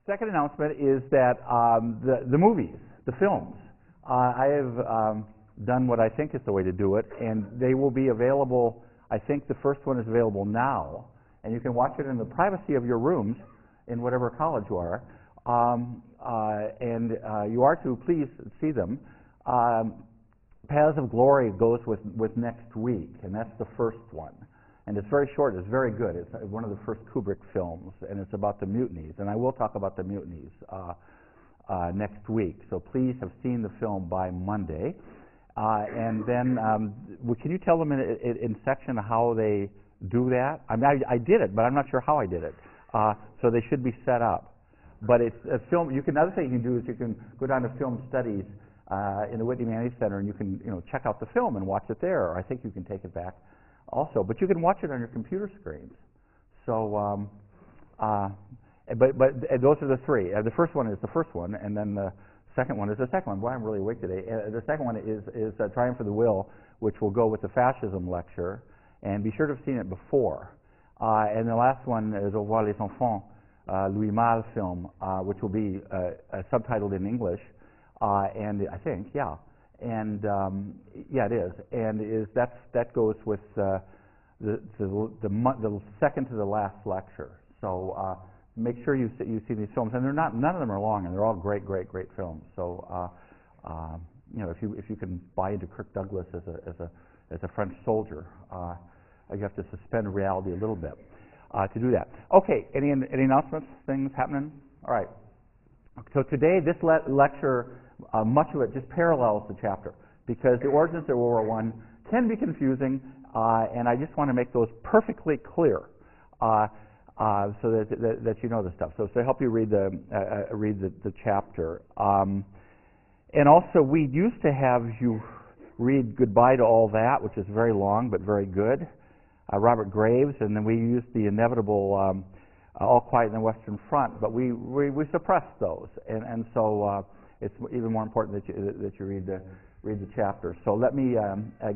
Second announcement is that the movies, the films, I have done what I think is the way to do it, and they will be available. I think the first one is available now, and you can watch it in the privacy of your rooms in whatever college you are, and you are to please see them. Paths of Glory goes with next week, and that's the first one. And it's very short. It's very good. It's one of the first Kubrick films, and it's about the mutinies. And I will talk about the mutinies next week. So please have seen the film by Monday. And then, can you tell them in section how they do that? I mean, I did it, but I'm not sure how I did it. So they should be set up. But it's a film. Another thing you can do is you can go down to Film Studies in the Whitney Manning Center, and you can check out the film and watch it there. Or I think you can take it back also, but you can watch it on your computer screens. So, but those are the three. The first one is the first one, and then the second one is the second one. Boy, I'm really awake today. The second one is Triumph of the Will, which will go with the fascism lecture, and be sure to have seen it before. And the last one is Au revoir les enfants, Louis Malle film, which will be subtitled in English, and I think, yeah. And yeah, it is, and that goes with the second to the last lecture. So make sure you see these films, and none of them are long, and they're all great films. So if you can buy into Kirk Douglas as a French soldier, you have to suspend reality a little bit to do that. Okay, any announcements? Things happening? All right. So today, this lecture. Much of it just parallels the chapter, because the origins of World War I can be confusing, and I just want to make those perfectly clear, so that you know the stuff. So to help you read the chapter, and also we used to have you read Goodbye to All That, which is very long but very good, Robert Graves, and then we used the inevitable All Quiet on the Western Front, but we suppressed those, and so. It's even more important that you read the chapter. So let me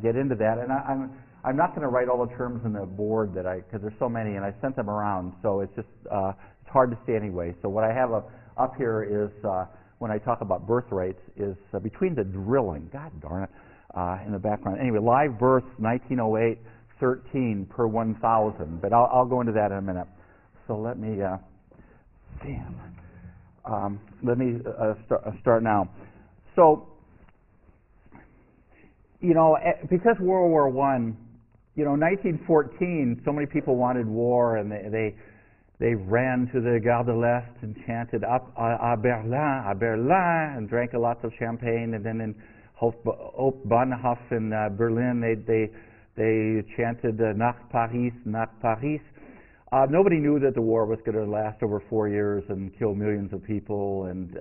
get into that, and I'm not going to write all the terms in the board because there's so many, and I sent them around. So it's just it's hard to see anyway. So what I have up here is when I talk about birth rates is between the drilling. God darn it, in the background. Anyway, live births 1908, 13 per 1,000. But I'll go into that in a minute. So let me start now. So, because World War I, 1914, so many people wanted war, and they ran to the Gare de l'Est and chanted "Up à Berlin," and drank lots of champagne, and then in Hauptbahnhof in Berlin, they chanted "Nach Paris, nach Paris." Nobody knew that the war was going to last over 4 years and kill millions of people and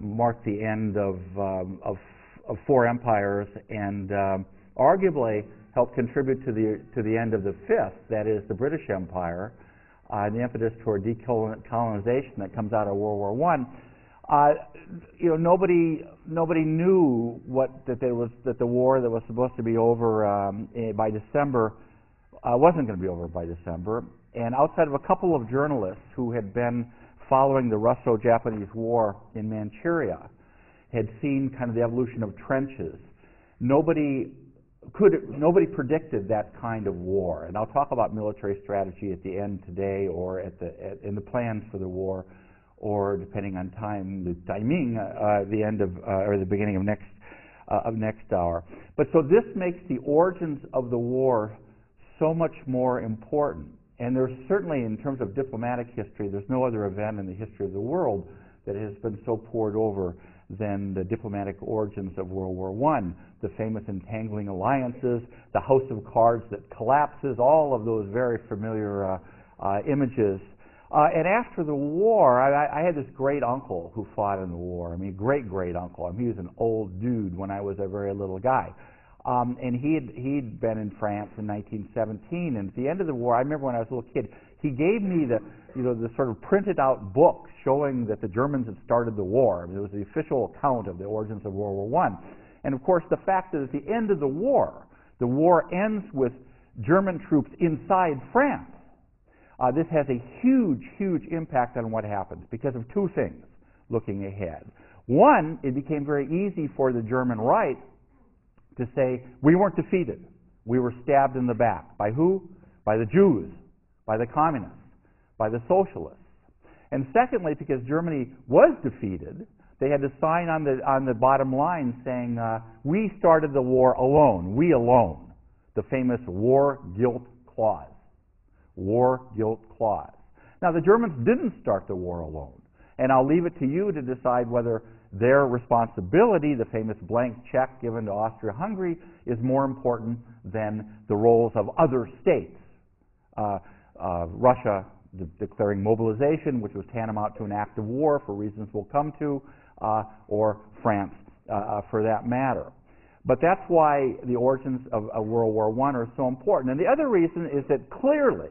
mark the end of 4 empires, and arguably help contribute to the end of the 5th, that is the British Empire, and the impetus toward decolonization that comes out of World War I. Nobody knew that the war that was supposed to be over by December. Wasn't going to be over by December, and outside of a couple of journalists who had been following the Russo-Japanese War in Manchuria, had seen kind of the evolution of trenches, nobody predicted that kind of war. And I'll talk about military strategy at the end today, or in the plans for the war, or depending on the timing, the end of or the beginning of next hour. But so this makes the origins of the war so much more important. And there's certainly, in terms of diplomatic history, there's no other event in the history of the world that has been so poured over than the diplomatic origins of World War I. The famous entangling alliances, the house of cards that collapses, all of those very familiar images. And after the war, I had this great uncle who fought in the war. I mean, great uncle. I mean, he was an old dude when I was a very little guy. And he'd been in France in 1917, and at the end of the war, I remember when I was a little kid, he gave me the sort of printed out book showing that the Germans had started the war. I mean, it was the official account of the origins of World War I. And of course, the fact that at the end of the war ends with German troops inside France. This has a huge, huge impact on what happens because of two things looking ahead. One, it became very easy for the German right to say, we weren't defeated. We were stabbed in the back. By who? By the Jews, by the communists, by the socialists. And secondly, because Germany was defeated, they had to sign on the bottom line saying, we started the war alone, we alone. The famous war guilt clause. War guilt clause. Now, the Germans didn't start the war alone. And I'll leave it to you to decide whether their responsibility, the famous blank check given to Austria-Hungary, is more important than the roles of other states. Russia declaring mobilization, which was tantamount to an act of war for reasons we'll come to, or France for that matter. But that's why the origins of World War I are so important. And the other reason is that clearly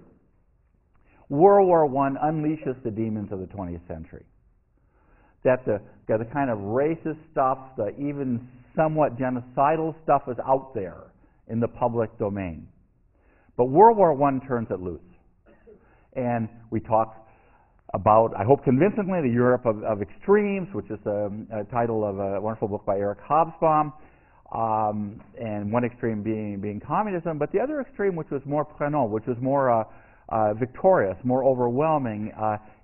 World War I unleashes the demons of the 20th century. That the kind of racist stuff, the even somewhat genocidal stuff is out there in the public domain. But World War I turns it loose. And we talk about, I hope convincingly, the Europe of extremes, which is a title of a wonderful book by Eric Hobsbawm, and one extreme being communism, but the other extreme, which was more prégnant, which was more victorious, more overwhelming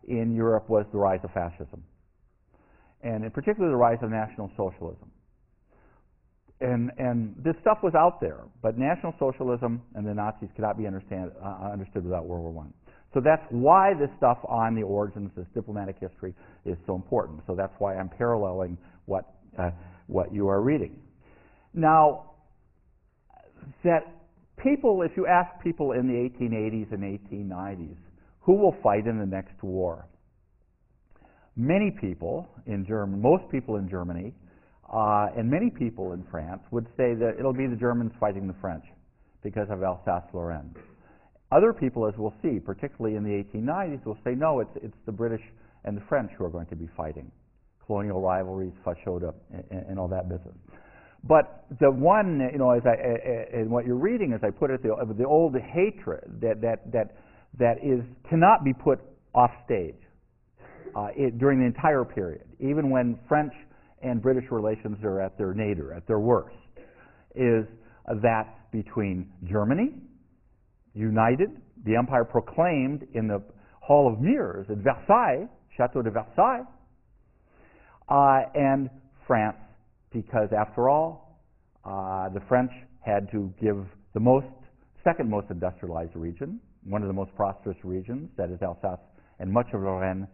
in Europe, was the rise of fascism. And in particular, the rise of National Socialism. And this stuff was out there, but National Socialism and the Nazis cannot be understood without World War I. So that's why this stuff on the origins, this diplomatic history, is so important. So that's why I'm paralleling what you are reading. Now, that people, if you ask people in the 1880s and 1890s, who will fight in the next war? Many people in Germany, most people in Germany, and many people in France would say that it'll be the Germans fighting the French because of Alsace-Lorraine. Other people, as we'll see, particularly in the 1890s, will say, no, it's the British and the French who are going to be fighting. Colonial rivalries, fashoda, and all that business. But the one, in what you're reading, as I put it, the old hatred that cannot be put off stage during the entire period, even when French and British relations are at their nadir, at their worst, is that between Germany, united, the empire proclaimed in the Hall of Mirrors at Versailles, Chateau de Versailles, and France, because after all, the French had to give the second most industrialized region, one of the most prosperous regions, that is Alsace and much of Lorraine,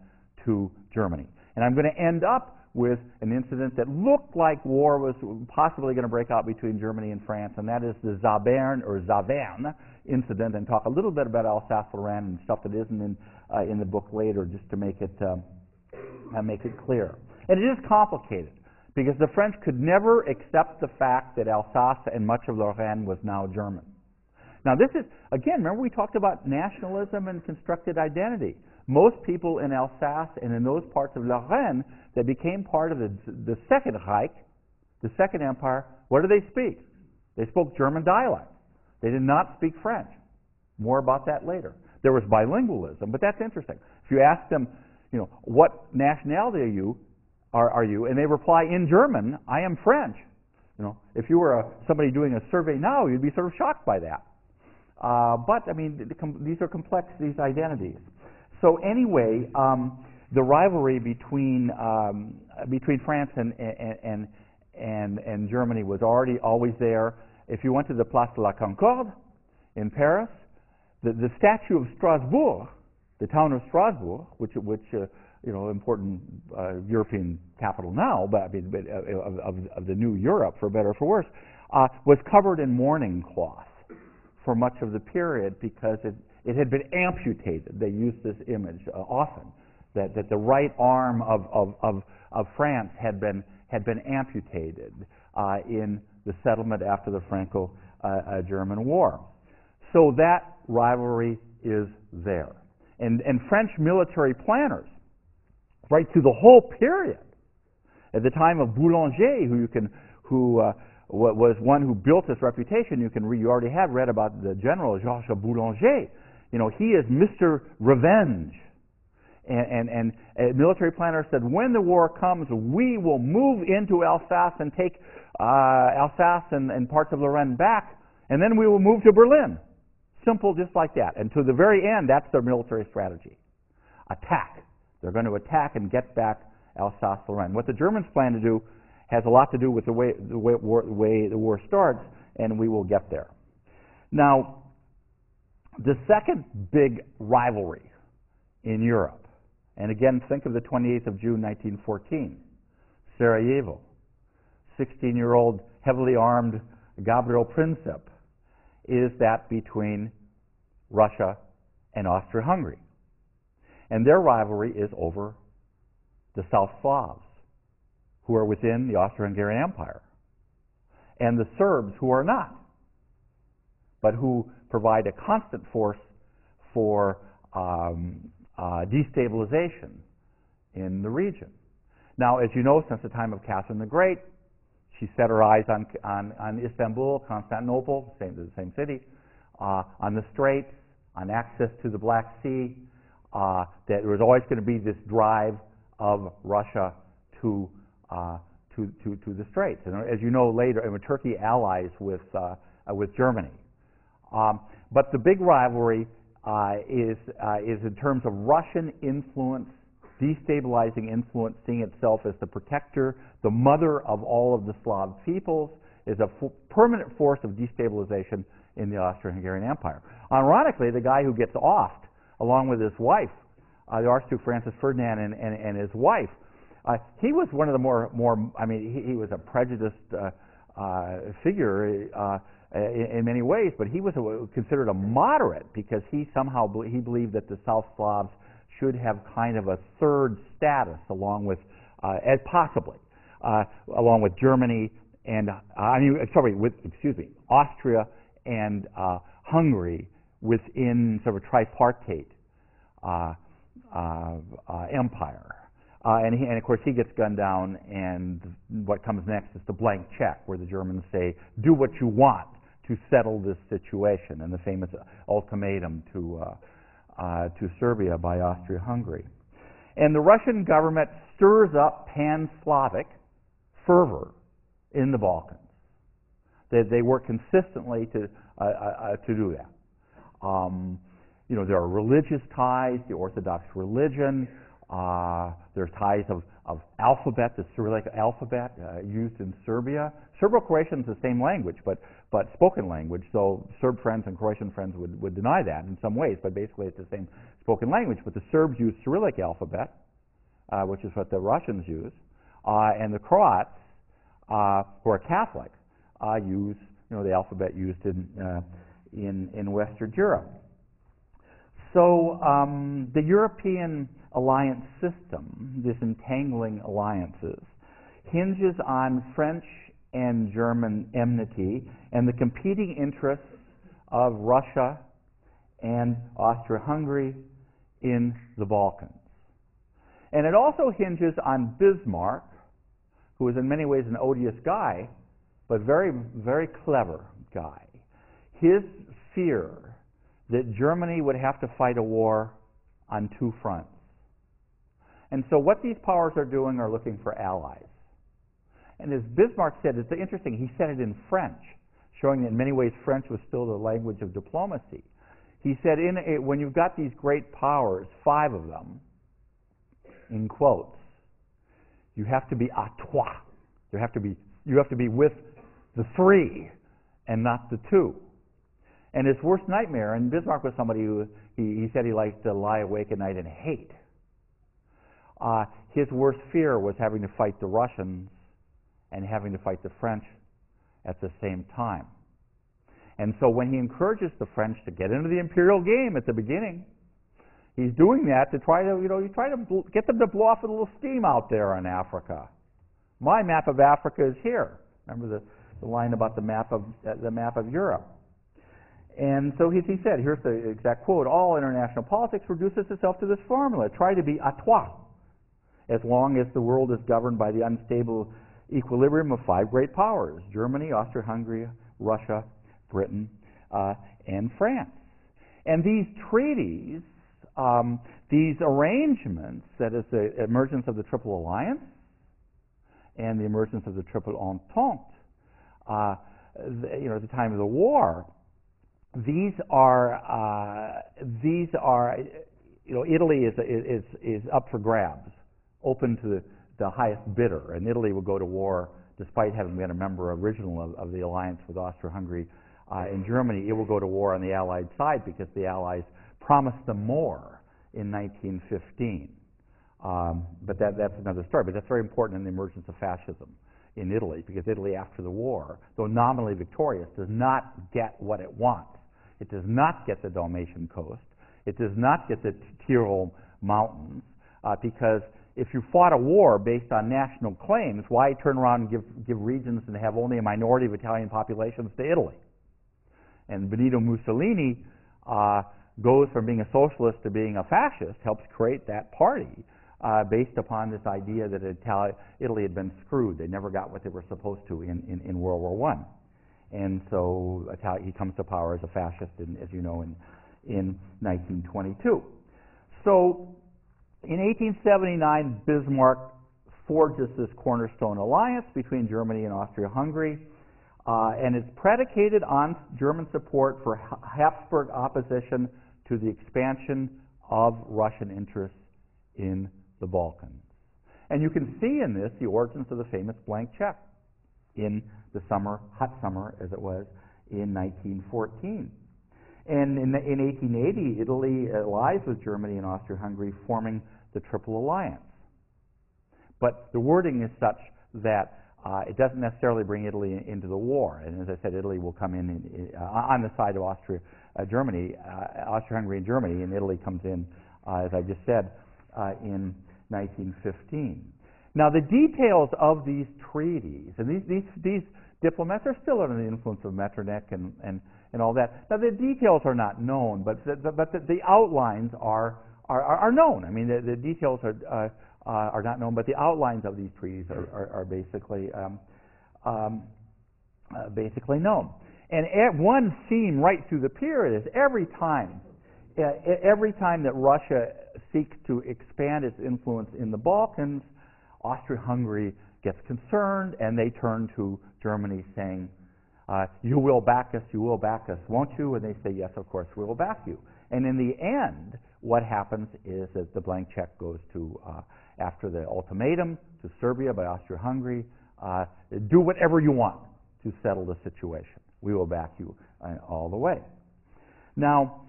to Germany. And I'm going to end up with an incident that looked like war was possibly going to break out between Germany and France, and that is the Zavern incident, and talk a little bit about Alsace-Lorraine and stuff that isn't in the book later, just to make it clear. And it is complicated, because the French could never accept the fact that Alsace and much of Lorraine was now German. Now this is, again, remember we talked about nationalism and constructed identity. Most people in Alsace and in those parts of Lorraine that became part of the Second Reich, the Second Empire, what do they speak? They spoke German dialect. They did not speak French. More about that later. There was bilingualism, but that's interesting. If you ask them, what nationality are you, and they reply in German, I am French. If you were somebody doing a survey now, you'd be sort of shocked by that. But I mean, these are complex, these identities. So anyway, the rivalry between France and Germany was always there. If you went to the Place de la Concorde in Paris, the statue of Strasbourg, the town of Strasbourg, which important European capital now, but I mean, of the new Europe, for better or for worse, was covered in mourning cloth for much of the period because it had been amputated. They used this image often, that the right arm of France had been amputated in the settlement after the Franco-German War. So that rivalry is there. And French military planners, right through the whole period, at the time of Boulanger, who was one who built this reputation, you already have read about the general Georges Boulanger. You know, he is Mr. Revenge. And a military planner said, when the war comes, we will move into Alsace and take Alsace and parts of Lorraine back, and then we will move to Berlin. Simple, just like that. And to the very end, that's their military strategy. Attack. They're going to attack and get back Alsace-Lorraine. What the Germans plan to do has a lot to do with the way the war starts, and we will get there. Now, the second big rivalry in Europe, and again, think of the 28th of June, 1914, Sarajevo. 16-year-old, heavily armed Gabriel Princip, is that between Russia and Austria-Hungary. And their rivalry is over the South Slavs, who are within the Austro-Hungarian Empire, and the Serbs, who are not, but who provide a constant force for destabilization in the region. Now, as you know, since the time of Catherine the Great, she set her eyes on Istanbul, Constantinople, the same city, on the Straits, on access to the Black Sea, that there was always going to be this drive of Russia to the Straits. And as you know later, Turkey allies with Germany. But the big rivalry is in terms of Russian influence, destabilizing influence, seeing itself as the protector, the mother of all of the Slav peoples, is a permanent force of destabilization in the Austro-Hungarian Empire. Ironically, the guy who gets offed, along with his wife, the Archduke Francis Ferdinand and his wife, he was one of the more he was a prejudiced figure in many ways, but he was considered a moderate because he believed that the South Slavs should have kind of a third status along with, along with Germany and Austria and Hungary within sort of a tripartite empire. And of course he gets gunned down, and what comes next is the blank check, where the Germans say, do what you want to settle this situation, and the famous ultimatum to Serbia by Austria-Hungary. And the Russian government stirs up pan-Slavic fervor in the Balkans. They work consistently to do that. There are religious ties, the Orthodox religion. There's ties of alphabet, the Cyrillic alphabet used in Serbia. Serbo-Croatian is the same language, but spoken language. So Serb friends and Croatian friends would deny that in some ways, but basically it's the same spoken language. But the Serbs use Cyrillic alphabet, which is what the Russians use, and the Croats, who are Catholic, use the alphabet used in Western Europe. So the European alliance system, this entangling alliances, hinges on French and German enmity and the competing interests of Russia and Austria-Hungary in the Balkans. And it also hinges on Bismarck, who is in many ways an odious guy, but very, very clever guy. His fear that Germany would have to fight a war on two fronts. And so what these powers are doing are looking for allies. And as Bismarck said, it's interesting, he said it in French, showing that in many ways French was still the language of diplomacy. He said, when you've got these great powers, 5 of them, in quotes, you have to be à trois. You have to be with the 3 and not the 2. And his worst nightmare, and Bismarck was somebody who, he said he liked to lie awake at night and hate. His worst fear was having to fight the Russians and having to fight the French at the same time. And so when he encourages the French to get into the imperial game at the beginning, he's doing that to try to, get them to blow off a little steam out there in Africa. My map of Africa is here. Remember the line about the map of Europe. And so he said, here's the exact quote, all international politics reduces itself to this formula. Try to be à trois, as long as the world is governed by the unstable equilibrium of 5 great powers, Germany, Austria-Hungary, Russia, Britain, and France. And these treaties, these arrangements, that is the emergence of the Triple Alliance and the emergence of the Triple Entente, at the time of the war, these are Italy is up for grabs, open to the highest bidder, and Italy will go to war despite having been a member original of the alliance with Austria-Hungary and Germany. It will go to war on the Allied side because the Allies promised them more in 1915. But that's another story. But that's very important in the emergence of fascism in Italy, because Italy, after the war, though nominally victorious, does not get what it wants. It does not get the Dalmatian coast. It does not get the Tyrol Mountains, because if you fought a war based on national claims, why turn around and give regions and have only a minority of Italian populations to Italy? And Benito Mussolini goes from being a socialist to being a fascist, helps create that party based upon this idea that Italy had been screwed. They never got what they were supposed to in World War I. And so he comes to power as a fascist, as you know, in 1922. So in 1879, Bismarck forges this cornerstone alliance between Germany and Austria-Hungary, and it's predicated on German support for Habsburg opposition to the expansion of Russian interests in the Balkans. And you can see in this the origins of the famous blank check in the summer, hot summer as it was, in 1914. And in 1880, Italy allies with Germany and Austria-Hungary, forming the Triple Alliance. But the wording is such that it doesn't necessarily bring Italy into the war. And as I said, Italy will come in on the side of Austria-Hungary and Germany, and Italy comes in, as I just said, in 1915. Now, the details of these treaties, and these diplomats are still under the influence of Metternich and all that. Now, the details are not known, but the outlines are known. I mean, the details are not known, but the outlines of these treaties are basically known. And one theme right through the period is every time that Russia seeks to expand its influence in the Balkans, Austria-Hungary gets concerned, and they turn to Germany saying, you will back us, won't you? And they say, yes, of course, we will back you. And in the end, what happens is that the blank check goes to, after the ultimatum, to Serbia by Austria-Hungary, do whatever you want to settle the situation. We will back you all the way. Now,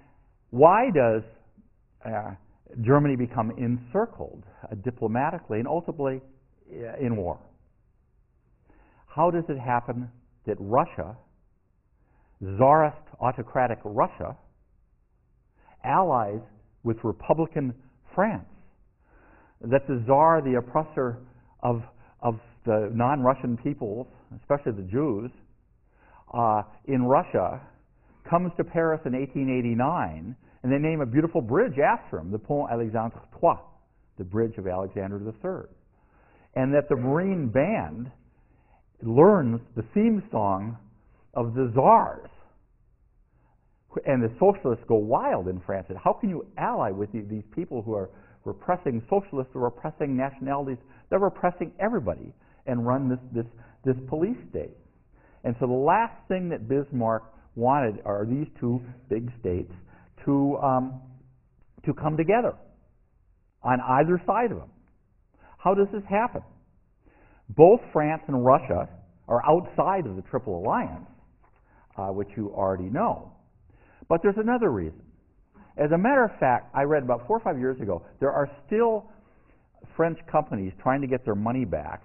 why does Germany become encircled diplomatically and ultimately in war? How does it happen that Russia, Tsarist autocratic Russia, allies with Republican France? That the Tsar, the oppressor of the non-Russian peoples, especially the Jews, in Russia, comes to Paris in 1889, and they name a beautiful bridge after him, the Pont Alexandre III, the bridge of Alexander III. And that the Marine Band learns the theme song of the Tsars. And the socialists go wild in France. And how can you ally with these people who are repressing socialists or repressing nationalities? They're repressing everybody and run this police state. And so the last thing that Bismarck wanted are these two big states to come together on either side of them. How does this happen? Both France and Russia are outside of the Triple Alliance, which you already know. But there's another reason. As a matter of fact, I read about 4 or 5 years ago, there are still French companies trying to get their money back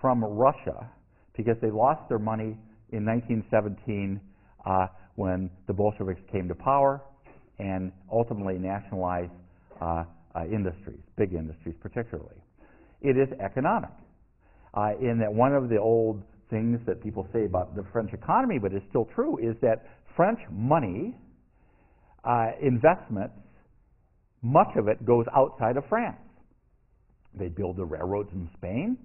from Russia because they lost their money in 1917 when the Bolsheviks came to power and ultimately nationalized industries, big industries particularly. It is economic. In that one of the old things that people say about the French economy, but is still true, is that French money, investments, much of it goes outside of France. They build the railroads in Spain,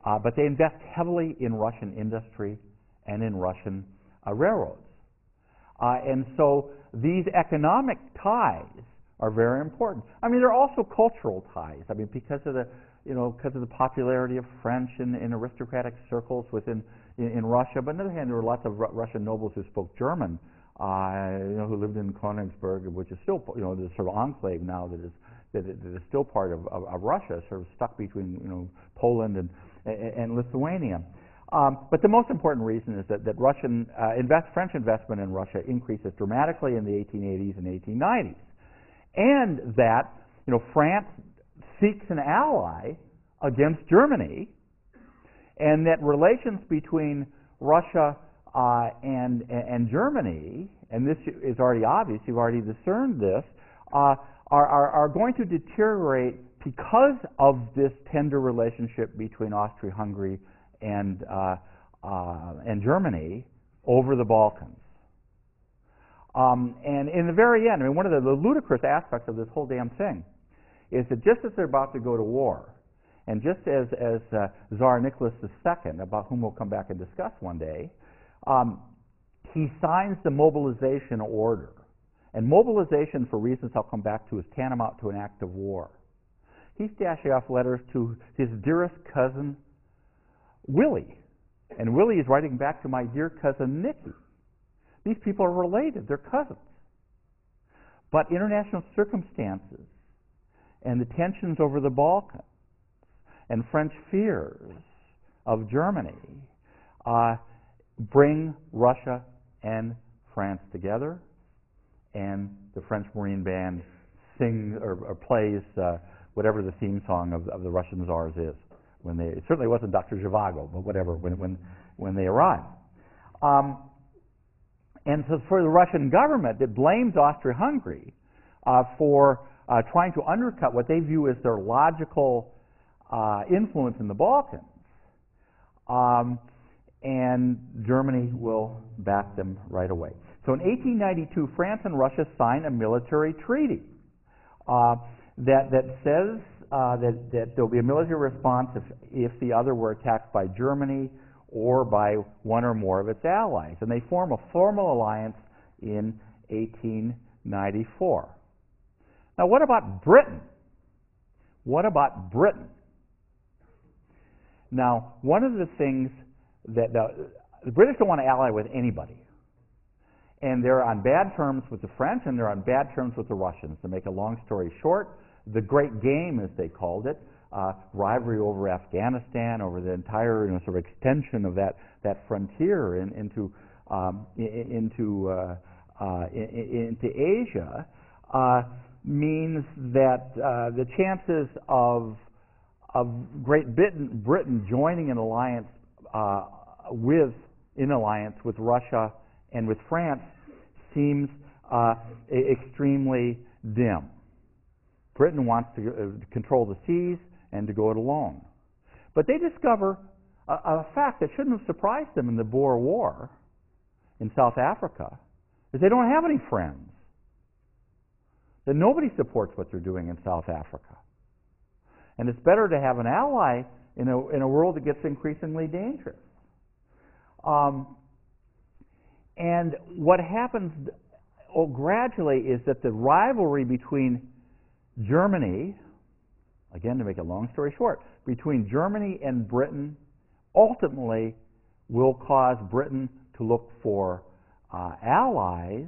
but they invest heavily in Russian industry and in Russian railroads. And so these economic ties are very important. I mean, there are also cultural ties. I mean, because of the popularity of French in aristocratic circles in Russia. But on the other hand, there were lots of Russian nobles who spoke German, who lived in Königsberg, which is still, the sort of enclave now that is still part of Russia, sort of stuck between, Poland and Lithuania. But the most important reason is that French investment in Russia increases dramatically in the 1880s and 1890s. And that, France seeks an ally against Germany, and that relations between Russia and Germany, and this is already obvious, you've already discerned this, are going to deteriorate because of this tender relationship between Austria-Hungary and Germany over the Balkans. And in the very end, I mean, one of the ludicrous aspects of this whole damn thing is that just as they're about to go to war, and just as Tsar Nicholas II, about whom we'll come back and discuss one day, he signs the mobilization order. And mobilization, for reasons I'll come back to, is tantamount to an act of war. He's dashing off letters to his dearest cousin, Willie. And Willie is writing back to my dear cousin, Nicky. These people are related. They're cousins. But international circumstances and the tensions over the Balkans and French fears of Germany bring Russia and France together, and the French Marine Band sings or plays whatever the theme song of the Russian Tsars is. It certainly wasn't Dr. Zhivago, but whatever, when they arrive. And so for the Russian government, it blames Austria-Hungary for trying to undercut what they view as their logical influence in the Balkans. And Germany will back them right away. So in 1892, France and Russia sign a military treaty that says that there will be a military response if the other were attacked by Germany or by one or more of its allies. And they form a formal alliance in 1894. Now, what about Britain? What about Britain? Now, one of the things that the British don't want to ally with anybody. And they're on bad terms with the French, and they're on bad terms with the Russians. To make a long story short, the Great Game, as they called it, rivalry over Afghanistan, over the entire sort of extension of that frontier into Asia, means that the chances of Great Britain joining an alliance with Russia and with France seems extremely dim. Britain wants to control the seas and to go it alone. But they discover a fact that shouldn't have surprised them in the Boer War in South Africa, is they don't have any friends. That nobody supports what they're doing in South Africa. And it's better to have an ally in a world that gets increasingly dangerous. And what happens gradually is that the rivalry between Germany, again to make a long story short, between Germany and Britain ultimately will cause Britain to look for allies,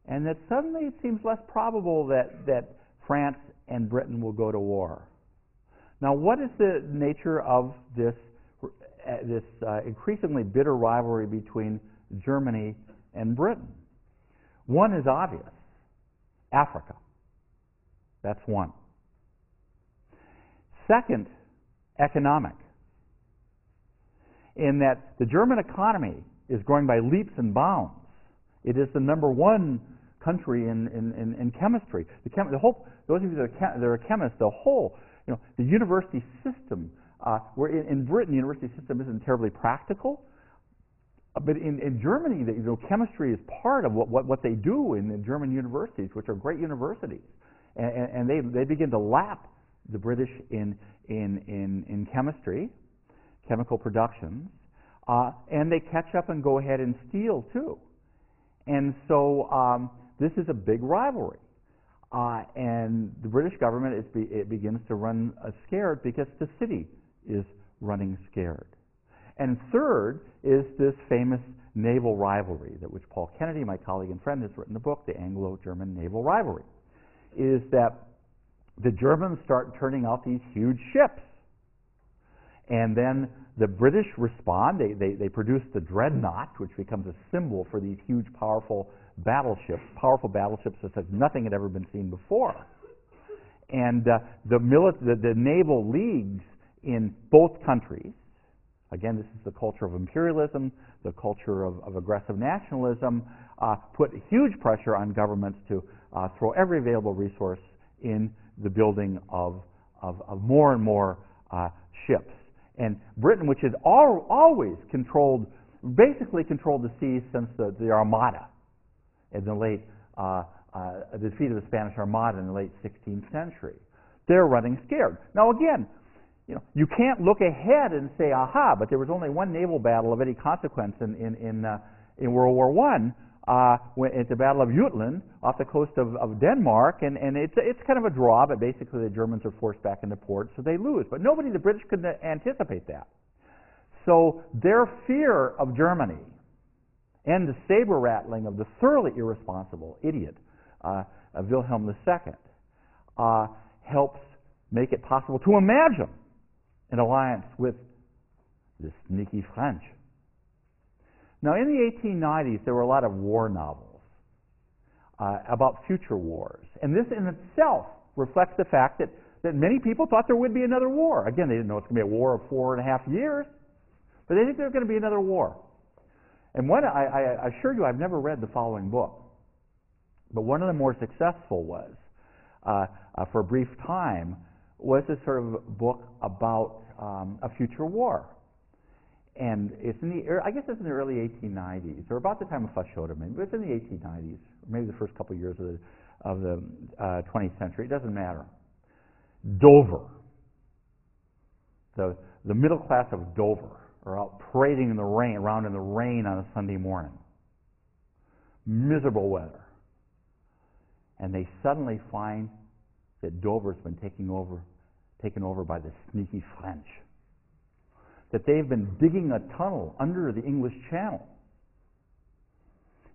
and that suddenly it seems less probable that France and Britain will go to war. Now, what is the nature of this increasingly bitter rivalry between Germany and Britain? One is obvious: Africa. That's one. Second, economic. In that the German economy is growing by leaps and bounds. It is the number one country in chemistry. Those of you that are chemists, the university system, where in Britain the university system isn't terribly practical, but in Germany, chemistry is part of what they do in the German universities, which are great universities, and they begin to lap the British in chemistry, chemical productions, and they catch up and go ahead and steal too. And so this is a big rivalry. And the British government it begins to run scared because the city is running scared. And third is this famous naval rivalry that which Paul Kennedy, my colleague and friend, has written a book, The Anglo-German Naval Rivalry, is that the Germans start turning out these huge ships. And then the British respond. They produce the dreadnought, which becomes a symbol for these huge, powerful battleships such as nothing had ever been seen before. And the naval leagues in both countries, again, this is the culture of imperialism, the culture of aggressive nationalism, put huge pressure on governments to throw every available resource in the building of more and more ships. And Britain, which had always basically controlled the seas since the Armada in the late, the defeat of the Spanish Armada in the late 16th century, they're running scared. Now again, you can't look ahead and say, aha, but there was only one naval battle of any consequence in World War I, at the Battle of Jutland off the coast of Denmark, and it's kind of a draw, but basically the Germans are forced back into port, so they lose. But the British couldn't anticipate that. So their fear of Germany and the saber rattling of the thoroughly irresponsible idiot Wilhelm II helps make it possible to imagine an alliance with the sneaky French. Now, in the 1890s, there were a lot of war novels about future wars. And this in itself reflects the fact that many people thought there would be another war. Again, they didn't know it's going to be a war of 4.5 years, but they think there's going to be another war. And I assure you, I've never read the following book, but one of the more successful was, for a brief time, was this sort of book about a future war. And it's I guess it's in the early 1890s, or about the time of Fashoda, maybe. It's in the 1890s, or maybe the first couple of years of the 20th century. It doesn't matter. Dover. The middle class of Dover are out parading in the rain, around in the rain on a Sunday morning. Miserable weather. And they suddenly find that Dover's been taken over by the sneaky French. That they've been digging a tunnel under the English Channel.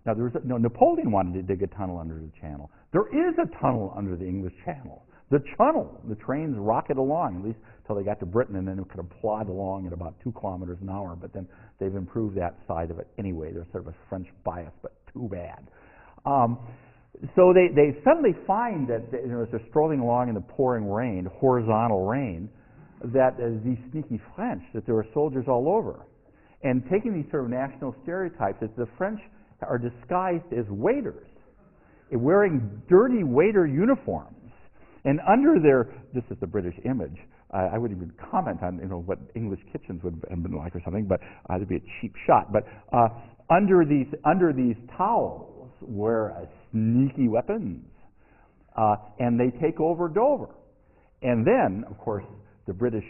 Now, Napoleon wanted to dig a tunnel under the Channel. There is a tunnel under the English Channel. The tunnel, the trains rocket along, at least until they got to Britain, and then it could have plod along at about 2 kilometers an hour, but then they've improved that side of it anyway. There's sort of a French bias, but too bad. So they suddenly find that as they're strolling along in the pouring rain, horizontal rain, that these sneaky French, that there are soldiers all over. And taking these sort of national stereotypes, that the French are disguised as waiters, wearing dirty waiter uniforms. And under this is the British image. I wouldn't even comment on what English kitchens would have been like or something, but it'd be a cheap shot. But under these towels were sneaky weapons, and they take over Dover. And then, of course, the British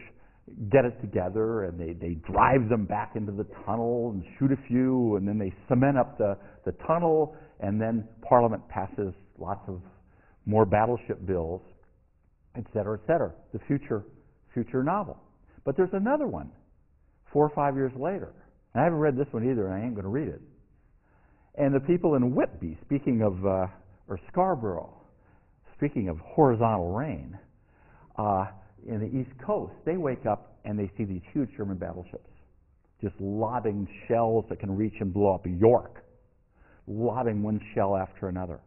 get it together, and they drive them back into the tunnel and shoot a few, and then they cement up the tunnel, and then Parliament passes lots of more battleship bills, et cetera, et cetera. The future novel. But there's another one, 4 or 5 years later. And I haven't read this one either, and I ain't going to read it. And the people in Whitby, or Scarborough, speaking of horizontal rain, in the East Coast, they wake up and they see these huge German battleships just lobbing shells that can reach and blow up York, lobbing one shell after another.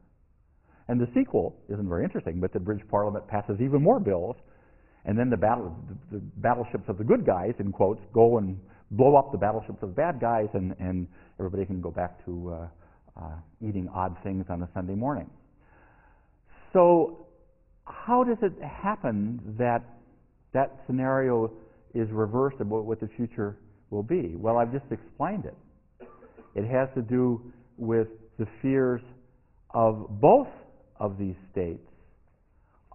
And the sequel isn't very interesting, but the British Parliament passes even more bills, and then the battleships of the good guys, in quotes, go and blow up the battleships of the bad guys, and everybody can go back to eating odd things on a Sunday morning. So how does it happen that scenario is reversed about what the future will be? Well, I've just explained it. It has to do with the fears of both of these states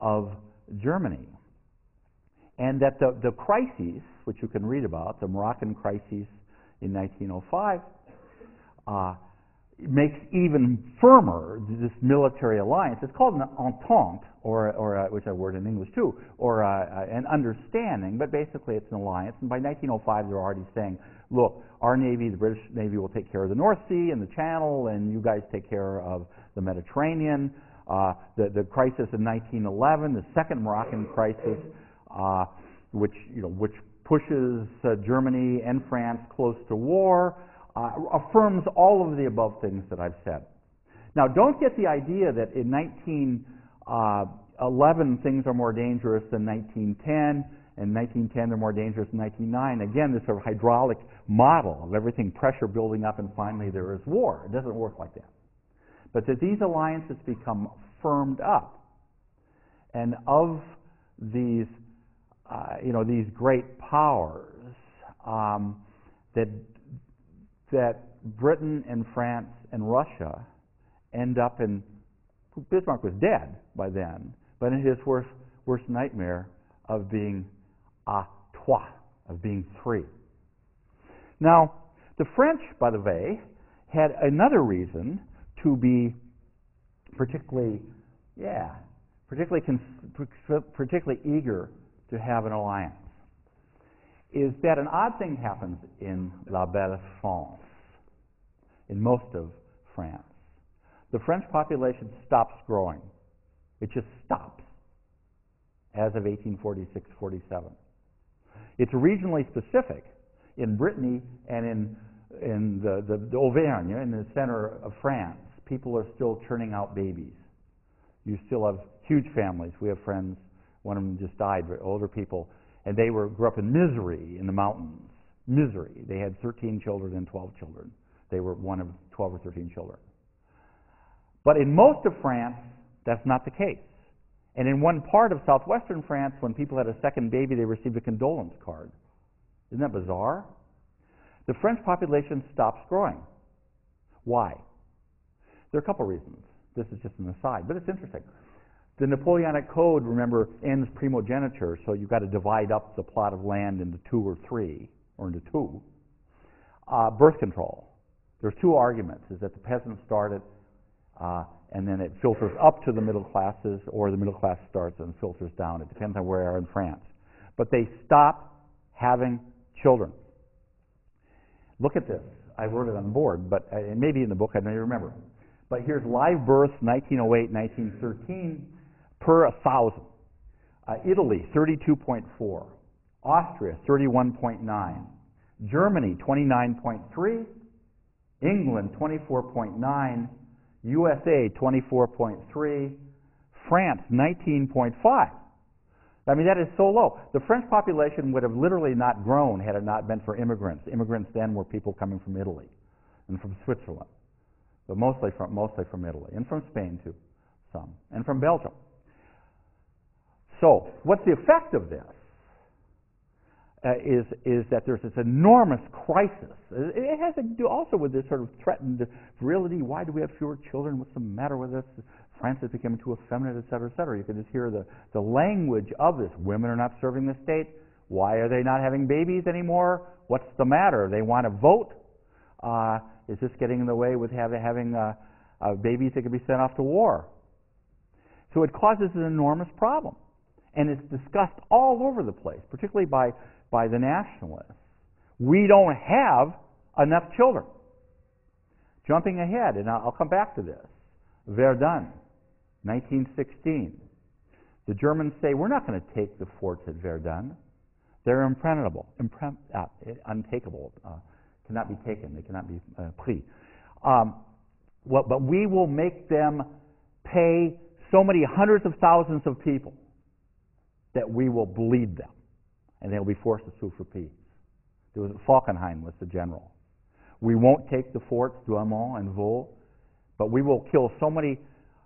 of Germany. And that the crises, which you can read about, the Moroccan crises in 1905, makes even firmer this military alliance. It's called an entente, which is a word in English too, or an understanding, but basically it's an alliance. And by 1905, they're already saying, look, our Navy, the British Navy, will take care of the North Sea and the Channel, and you guys take care of the Mediterranean. The crisis in 1911, the second Moroccan crisis, which pushes Germany and France close to war, affirms all of the above things that I've said. Now, don't get the idea that in 1911 things are more dangerous than 1910, and 1910 they're more dangerous than 1909. Again, this sort of hydraulic model of everything, pressure building up, and finally there is war. It doesn't work like that. But that these alliances become firmed up, and of these, these great powers, that Britain and France and Russia end up in. Bismarck was dead by then, but in his worst nightmare of being à trois, of being three. Now, the French, by the way, had another reason to be particularly eager to have an alliance. Is that an odd thing happens in La Belle France, in most of France. The French population stops growing. It just stops as of 1846-47. It's regionally specific. In Brittany and in the Auvergne, in the center of France, people are still churning out babies. You still have huge families. We have friends, one of them just died, older people, and they grew up in misery in the mountains. Misery. They had 13 children and 12 children. They were one of 12 or 13 children. But in most of France, that's not the case. And in one part of southwestern France, when people had a second baby, they received a condolence card. Isn't that bizarre? The French population stops growing. Why? There are a couple reasons. This is just an aside, but it's interesting. The Napoleonic Code, remember, ends primogeniture, so you've got to divide up the plot of land into 2 or 3, or into 2. Birth control. There's 2 arguments, is that the peasants started, and then it filters up to the middle classes, or the middle class starts and filters down. It depends on where you are in France. But they stop having children. Look at this. I wrote it on the board, but it may be in the book, I don't even remember. But here's live births, 1908, 1913, per 1,000. Italy, 32.4. Austria, 31.9. Germany, 29.3. England, 24.9. USA, 24.3. France, 19.5. I mean, that is so low. The French population would have literally not grown had it not been for immigrants. Immigrants then were people coming from Italy and from Switzerland, but mostly from Italy, and from Spain too, some, and from Belgium. So, what's the effect of this? Is that there's this enormous crisis. It has to do also with this sort of threatened virility. Why do we have fewer children? What's the matter with us? France is becoming too effeminate, et cetera, et cetera. You can just hear the language of this. Women are not serving the state. Why are they not having babies anymore? What's the matter? They want to vote. Is this getting in the way with having babies that can be sent off to war? So it causes an enormous problem. And it's discussed all over the place, particularly by the nationalists. We don't have enough children. Jumping ahead, and I'll come back to this. Verdun, 1916. The Germans say, we're not going to take the forts at Verdun. They're untakeable, cannot be taken, they cannot be pris. But we will make them pay so many hundreds of thousands of people that we will bleed them, and they'll be forced to sue for peace. Falkenhayn was the general. We won't take the forts, Douaumont and Vaux, but we will kill so many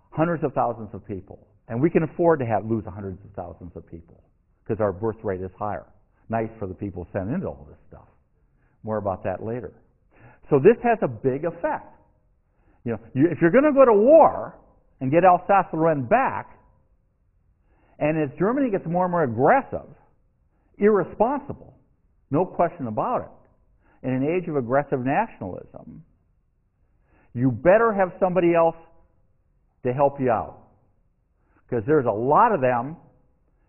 hundreds of thousands of people, and we can afford to lose hundreds of thousands of people because our birth rate is higher. Nice for the people sent into all this stuff. More about that later. So this has a big effect. If you're going to go to war and get Alsace-Lorraine back, and as Germany gets more and more aggressive, irresponsible, no question about it, in an age of aggressive nationalism, you better have somebody else to help you out. Because there's a lot of them,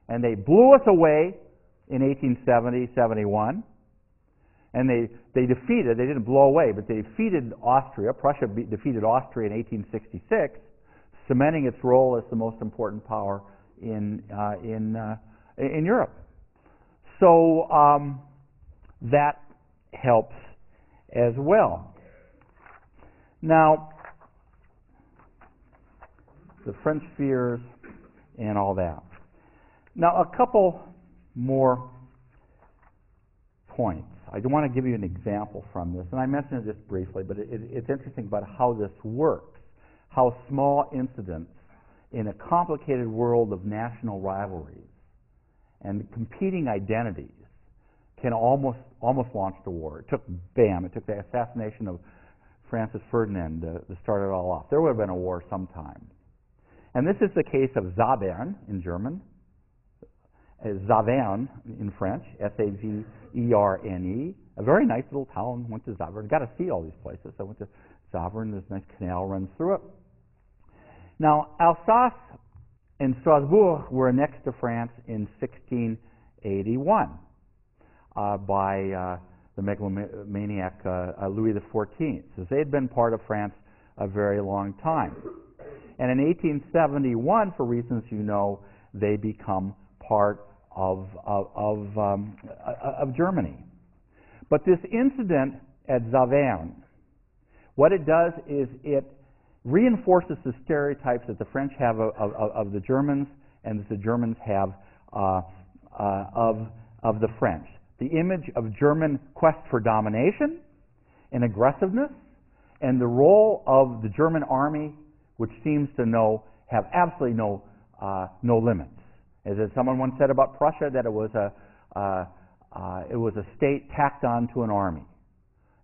and they blew us away in 1870, 71. And they defeated, they didn't blow away, but they defeated Austria. Prussia defeated Austria in 1866, cementing its role as the most important power in Europe. So that helps as well. Now, the French fears and all that. Now, a couple more points. I do want to give you an example from this, and I mentioned this briefly, but it's interesting about how this works, how small incidents in a complicated world of national rivalries and competing identities can almost launch the war. It took the assassination of Francis Ferdinand to start it all off. There would have been a war sometime. And this is the case of Saverne in German, Saverne in French, Saverne, a very nice little town. Went to Saverne. Got to see all these places. I went to Saverne. This nice canal runs through it. Now, Alsace and Strasbourg were annexed to France in 1681 by the megalomaniac Louis XIV. So they had been part of France a very long time. And in 1871, for reasons you know, they become part of Germany. But this incident at Saverne, what it does is it reinforces the stereotypes that the French have of the Germans and that the Germans have of the French. The image of German quest for domination and aggressiveness, and the role of the German army, which seems to have absolutely no limits. As someone once said about Prussia, that it was a state tacked on to an army.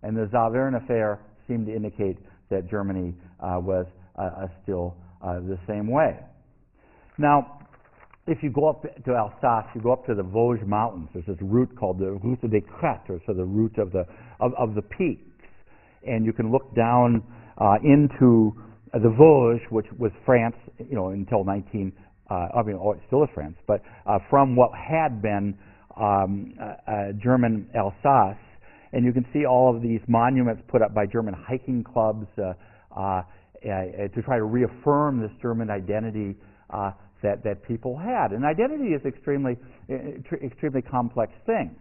And the Saverne affair seemed to indicate that Germany was still the same way. Now, if you go up to Alsace, you go up to the Vosges Mountains. There's this route called the Route des Crêtes, so the route of the peaks, and you can look down into the Vosges, which was France, until it still is France, but from what had been German Alsace, and you can see all of these monuments put up by German hiking clubs to try to reaffirm this German identity that people had. And identity is extremely complex thing.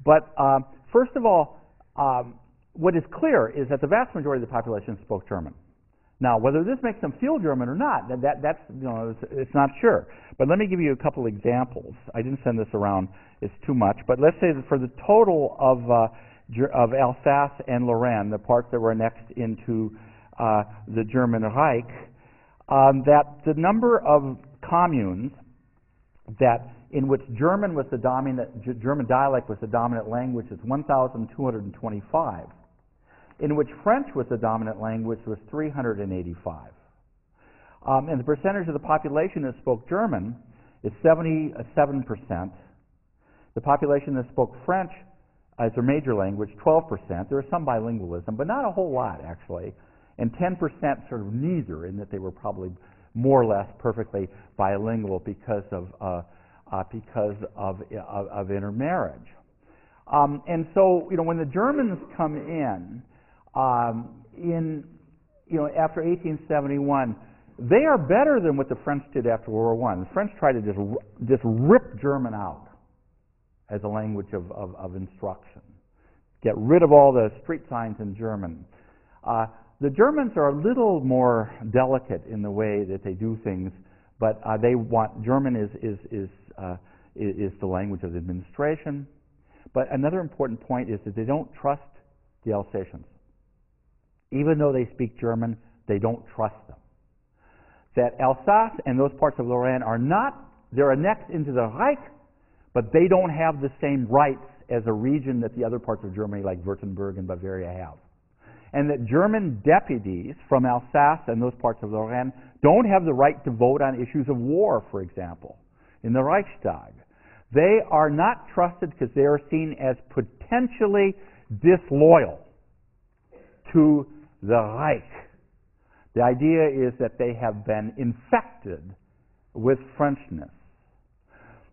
But first of all, what is clear is that the vast majority of the population spoke German. Now, whether this makes them feel German or not, that's it's not sure. But let me give you a couple examples. I didn't send this around; it's too much. But let's say that for the total of Alsace and Lorraine, the parts that were annexed into the German Reich, that the number of communes in which German was the German dialect was the dominant language is 1,225. In which French was the dominant language was 385. And the percentage of the population that spoke German is 77%. The population that spoke French as their major language, 12%. There was some bilingualism, but not a whole lot, actually. And 10% sort of neither, in that they were probably more or less perfectly bilingual because of intermarriage. And so, when the Germans come in, after 1871, they are better than what the French did after World War I. The French tried to just rip German out as a language of instruction, get rid of all the street signs in German. The Germans are a little more delicate in the way that they do things, but German is the language of the administration. But another important point is that they don't trust the Alsatians. Even though they speak German, they don't trust them. That Alsace and those parts of Lorraine they're annexed into the Reich, but they don't have the same rights as a region that the other parts of Germany, like Württemberg and Bavaria, have. And that German deputies from Alsace and those parts of Lorraine don't have the right to vote on issues of war, for example, in the Reichstag. They are not trusted because they are seen as potentially disloyal to the Reich. The idea is that they have been infected with Frenchness.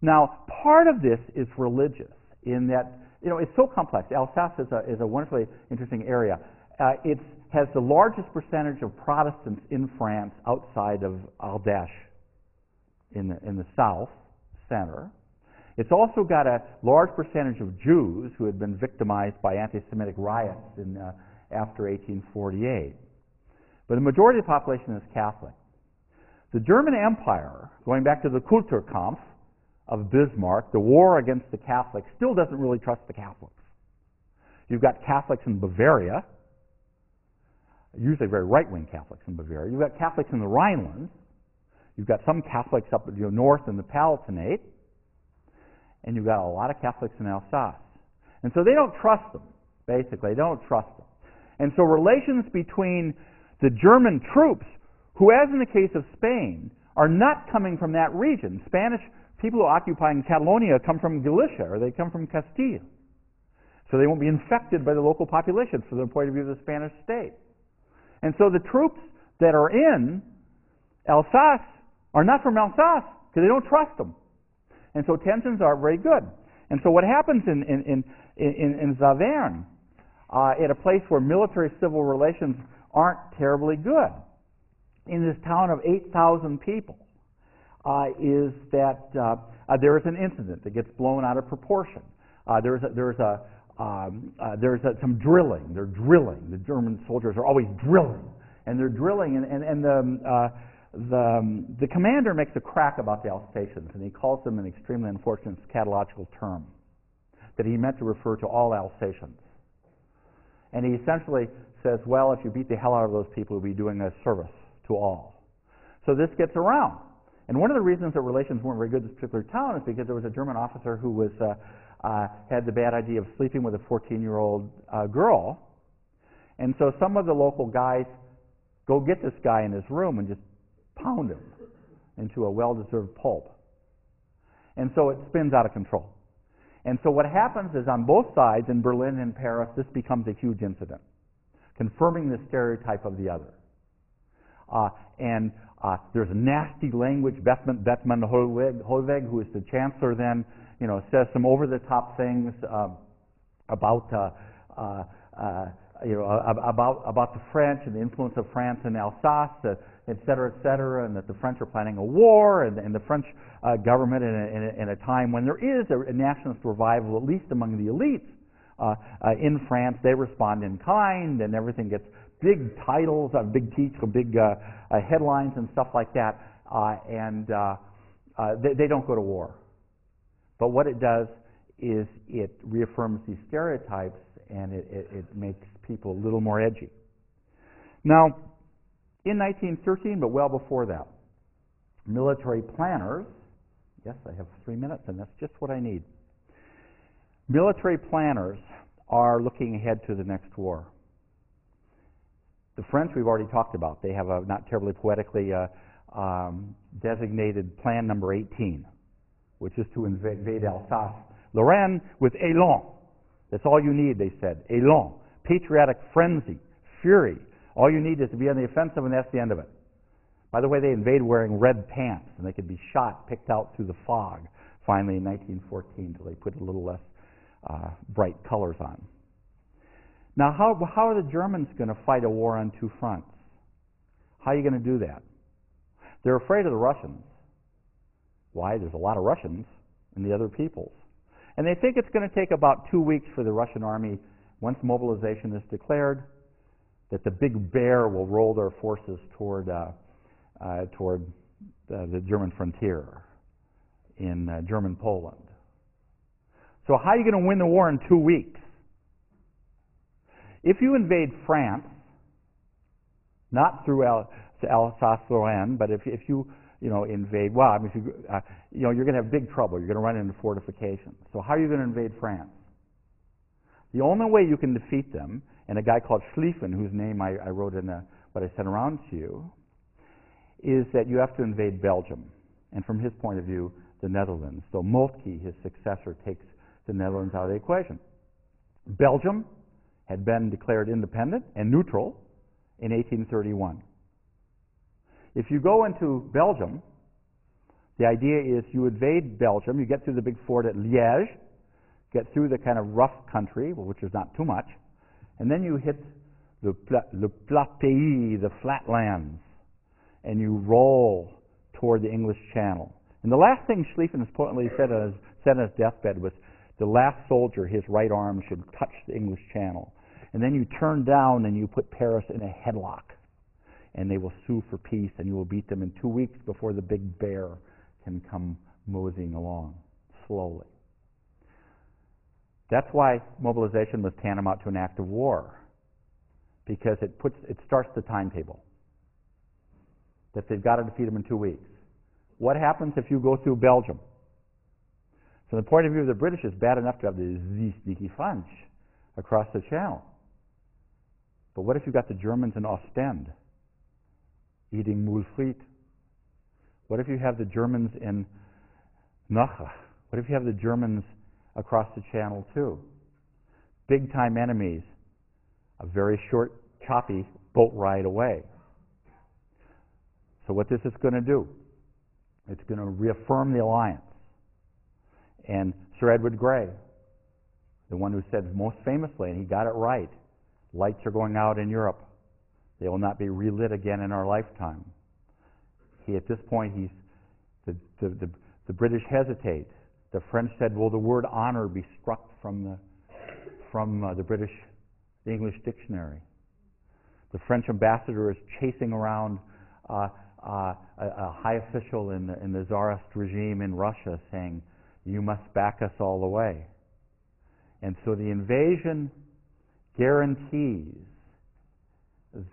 Now, part of this is religious, in that, it's so complex. Alsace is a wonderfully interesting area. It has the largest percentage of Protestants in France outside of Ardèche in the south center. It's also got a large percentage of Jews who had been victimized by anti-Semitic riots after 1848. But the majority of the population is Catholic. The German Empire, going back to the Kulturkampf of Bismarck, the war against the Catholics, still doesn't really trust the Catholics. You've got Catholics in Bavaria, usually very right-wing Catholics in Bavaria. You've got Catholics in the Rhinelands. You've got some Catholics up north in the Palatinate. And you've got a lot of Catholics in Alsace. And so they don't trust them, basically. They don't trust them. And so relations between the German troops, who, as in the case of Spain, are not coming from that region. Spanish people who are occupying Catalonia come from Galicia, or they come from Castile. So they won't be infected by the local population from the point of view of the Spanish state. And so the troops that are in Alsace are not from Alsace, because they don't trust them. And so tensions are very good. And so what happens in Zaverne, at a place where military-civil relations aren't terribly good, in this town of 8,000 people, is that there is an incident that gets blown out of proportion. There's some drilling. They're drilling. The German soldiers are always drilling, and they're drilling, and the commander makes a crack about the Alsatians, and he calls them an extremely unfortunate scatological term that he meant to refer to all Alsatians. And he essentially says, well, if you beat the hell out of those people, you'll be doing a service to all. So this gets around. And one of the reasons that relations weren't very good in this particular town is because there was a German officer who was had the bad idea of sleeping with a 14-year-old girl. And so some of the local guys go get this guy in his room and just pound him into a well-deserved pulp. And so it spins out of control. And so what happens is on both sides, in Berlin and Paris, this becomes a huge incident, confirming the stereotype of the other. There's nasty language. Bethmann Hollweg, who is the chancellor then, says some over-the-top things about the French and the influence of France in Alsace, et cetera, and that the French are planning a war, and the French government, in a time when there is a nationalist revival, at least among the elites in France, they respond in kind, and everything gets big titles, big titres, big headlines and stuff like that, and they don't go to war. But what it does is it reaffirms these stereotypes, and it makes people a little more edgy. Now, in 1913, but well before that, military planners, yes, I have 3 minutes, and that's just what I need. Military planners are looking ahead to the next war. The French we've already talked about. They have a not terribly poetically designated Plan Number 18, which is to invade Alsace-Lorraine with élan. That's all you need, they said. Élan. Patriotic frenzy, fury. All you need is to be on the offensive, and that's the end of it. By the way, they invade wearing red pants, and they could be shot, picked out through the fog, finally in 1914, until they put a little less bright colors on. Now, how are the Germans going to fight a war on two fronts? How are you going to do that? They're afraid of the Russians. Why? There's a lot of Russians in the other peoples. And they think it's going to take about 2 weeks for the Russian army, once mobilization is declared, that the big bear will roll their forces toward the German frontier in German Poland. So how are you going to win the war in 2 weeks? If you invade France, not through Alsace-Lorraine, but if you invade, well, I mean, if you're going to have big trouble. You're going to run into fortifications. So how are you going to invade France? The only way you can defeat them, and a guy called Schlieffen, whose name I wrote in what I sent around to you, is that you have to invade Belgium, and from his point of view, the Netherlands. So Moltke, his successor, takes the Netherlands out of the equation. Belgium had been declared independent and neutral in 1831. If you go into Belgium, the idea is you invade Belgium, you get through the big fort at Liège, get through the kind of rough country, which is not too much, and then you hit le plat pays, the flatlands, and you roll toward the English Channel. And the last thing Schlieffen importantly said on his deathbed was the last soldier, his right arm should touch the English Channel. And then you turn down and you put Paris in a headlock, and they will sue for peace, and you will beat them in 2 weeks before the big bear can come moseying along slowly. That's why mobilization was tantamount to an act of war, because it starts the timetable, that they've got to defeat them in 2 weeks. What happens if you go through Belgium? From the point of view of the British, it's bad enough to have the sneaky French across the channel. But what if you've got the Germans in Ostend eating moule frites? What if you have the Germans in Nacha? What if you have the Germans across the channel too? Big-time enemies, a very short, choppy boat ride away. So what this is going to do, it's going to reaffirm the alliance. And Sir Edward Grey, the one who said most famously, and he got it right, lights are going out in Europe. They will not be relit again in our lifetime. At this point, the British hesitate. The French said, will the word honor be struck from the English dictionary? The French ambassador is chasing around a high official in the Tsarist regime in Russia saying, you must back us all the way. And so the invasion guarantees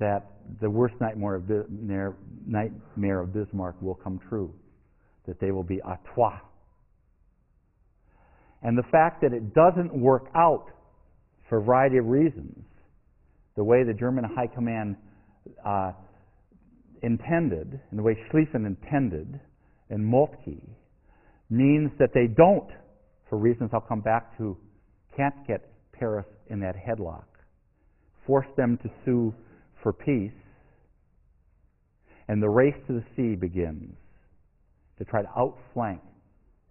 that the worst nightmare of Bismarck will come true, that they will be à trois. And the fact that it doesn't work out for a variety of reasons, the way the German High Command intended, and the way Schlieffen intended, and Moltke, means that they don't, for reasons I'll come back to, can't get Paris in that headlock, force them to sue for peace, and the race to the sea begins to try to outflank,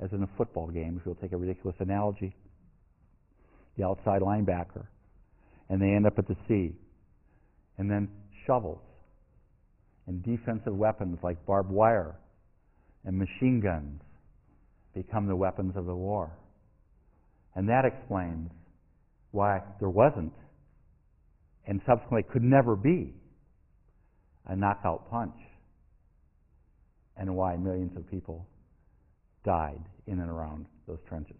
as in a football game, if you'll take a ridiculous analogy, the outside linebacker, and they end up at the sea. And then shovels and defensive weapons like barbed wire and machine guns become the weapons of the war. And that explains why there wasn't, and subsequently could never be, a knockout punch, and why millions of people died in and around those trenches.